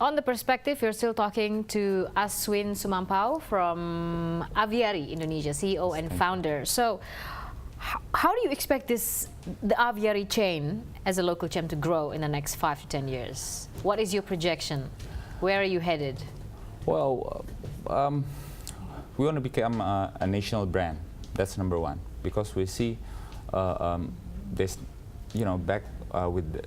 On the perspective, you're still talking to Aswin Sumampau from Aviary Indonesia, CEO and founder. So, how do you expect the Aviary chain as a local chain to grow in the next 5 to 10 years? What is your projection? Where are you headed? Well, we want to become a national brand. That's number one, because we see this, back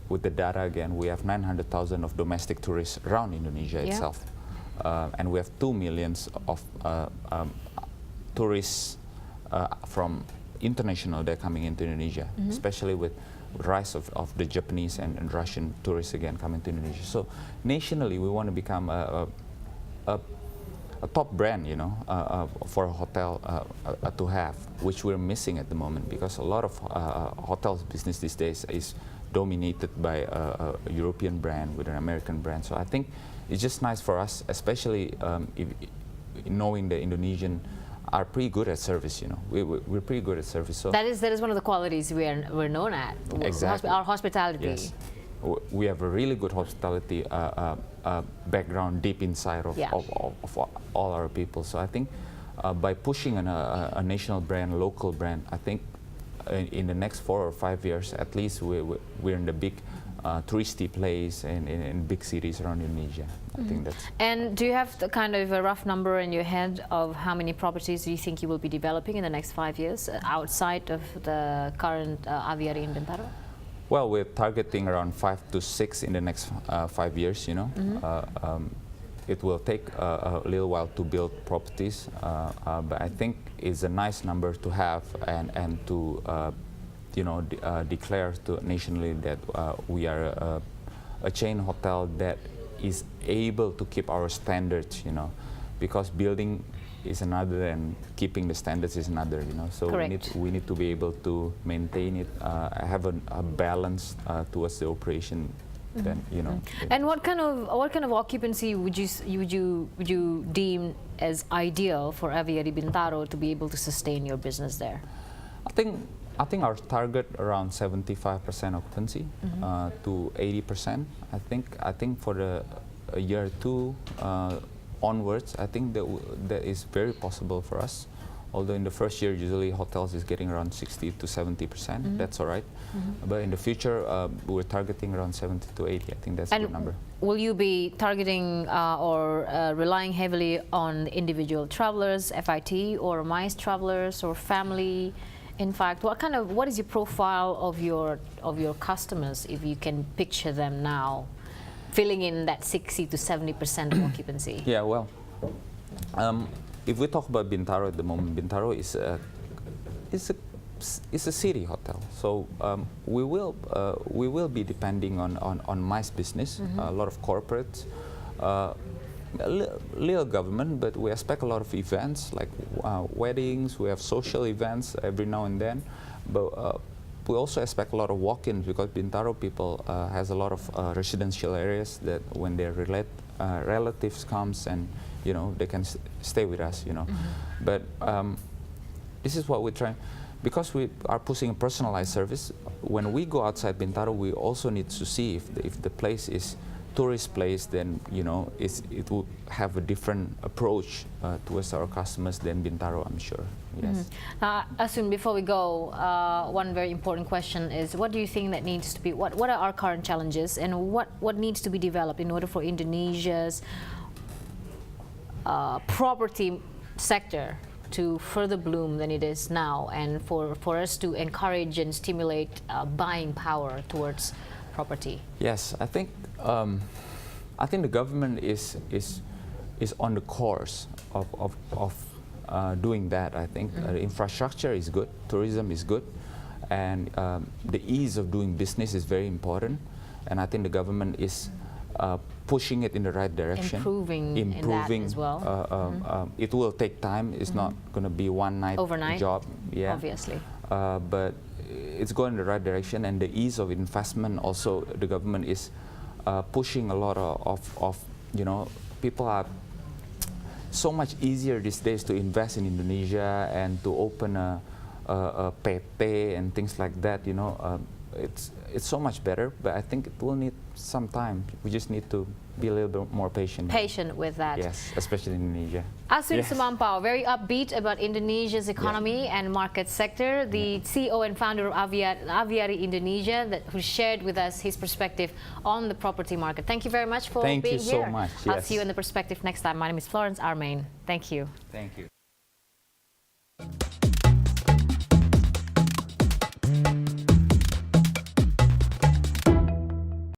with the data again, we have 900,000 of domestic tourists around Indonesia itself, and we have 2 million of tourists from international that are coming into Indonesia, especially with rise of the Japanese and Russian tourists again coming to Indonesia. So nationally, we want to become a top brand, for a hotel to have, which we're missing at the moment, because a lot of hotels business these days is dominated by a European brand with an American brand. So I think it's just nice for us, especially knowing the Indonesian are pretty good at service. We're pretty good at service. So that is one of the qualities we're known at. Exactly. Our hospitality. Yes. We have a really good hospitality background deep inside of all our people. So I think by pushing a national brand, local brand, I think in the next 4 or 5 years, at least we're in the big touristy place in big cities around Indonesia. I think that's. And do you have the kind of a rough number in your head of how many properties do you think you will be developing in the next 5 years outside of the current Aviary in Bintaro? Well, we're targeting around 5 to 6 in the next 5 years. It will take a little while to build properties, but I think it's a nice number to have and to declare to nationally that we are a chain hotel that is able to keep our standards. Because building is another and keeping the standards is another. So we need to be able to maintain it, have a balance towards the operation. Then, And what kind of occupancy would you deem as ideal for Aviary Bintaro to be able to sustain your business there? I think our target around 75% occupancy to 80%. I think for the year 2 onwards, I think that is very possible for us. Although in the first year, usually hotels is getting around 60 to 70%. That's all right. But in the future, we're targeting around 70 to 80. I think that's a good number. Will you be targeting or relying heavily on individual travelers, FIT, or MICE travelers, or family? In fact, what is your profile of your customers, if you can picture them now, filling in that 60 to 70% of occupancy? Yeah, well. If we talk about Bintaro at the moment, Bintaro is a city hotel. So we will be depending on MICE business, a lot of corporates, a little government, but we expect a lot of events like weddings. We have social events every now and then, but we also expect a lot of walk-ins, because Bintaro people has a lot of residential areas that when their relatives comes and they can stay with us. But this is what we're trying, because we are pushing a personalized service. When we go outside Bintaro, we also need to see if the place is tourist place, then it will have a different approach towards our customers than Bintaro, I'm sure. Yes. Aswin, before we go, one very important question is: what do you think that needs to be? What are our current challenges, and what needs to be developed in order for Indonesia's property sector to further bloom than it is now, and for us to encourage and stimulate buying power towards property? Yes, I think the government is on the course of doing that. I think the infrastructure is good, tourism is good, and the ease of doing business is very important. And I think the government is pushing it in the right direction. Improving in that as well. It will take time. It's not going to be one night overnight job. Yeah, obviously. But it's going in the right direction, and the ease of investment also, the government is pushing a lot of people are so much easier these days to invest in Indonesia and to open a PT and things like that. it's so much better, but I think it will need some time. We just need to be a little bit more patient. Patient with that. Yes, especially in Indonesia. Aswin Sumampau, very upbeat about Indonesia's economy and market sector. The CEO and founder of Aviary Indonesia, who shared with us his perspective on the property market. Thank you very much for being here. Thank you so much. I'll see you in the perspective next time. My name is Florence Armein. Thank you. Thank you.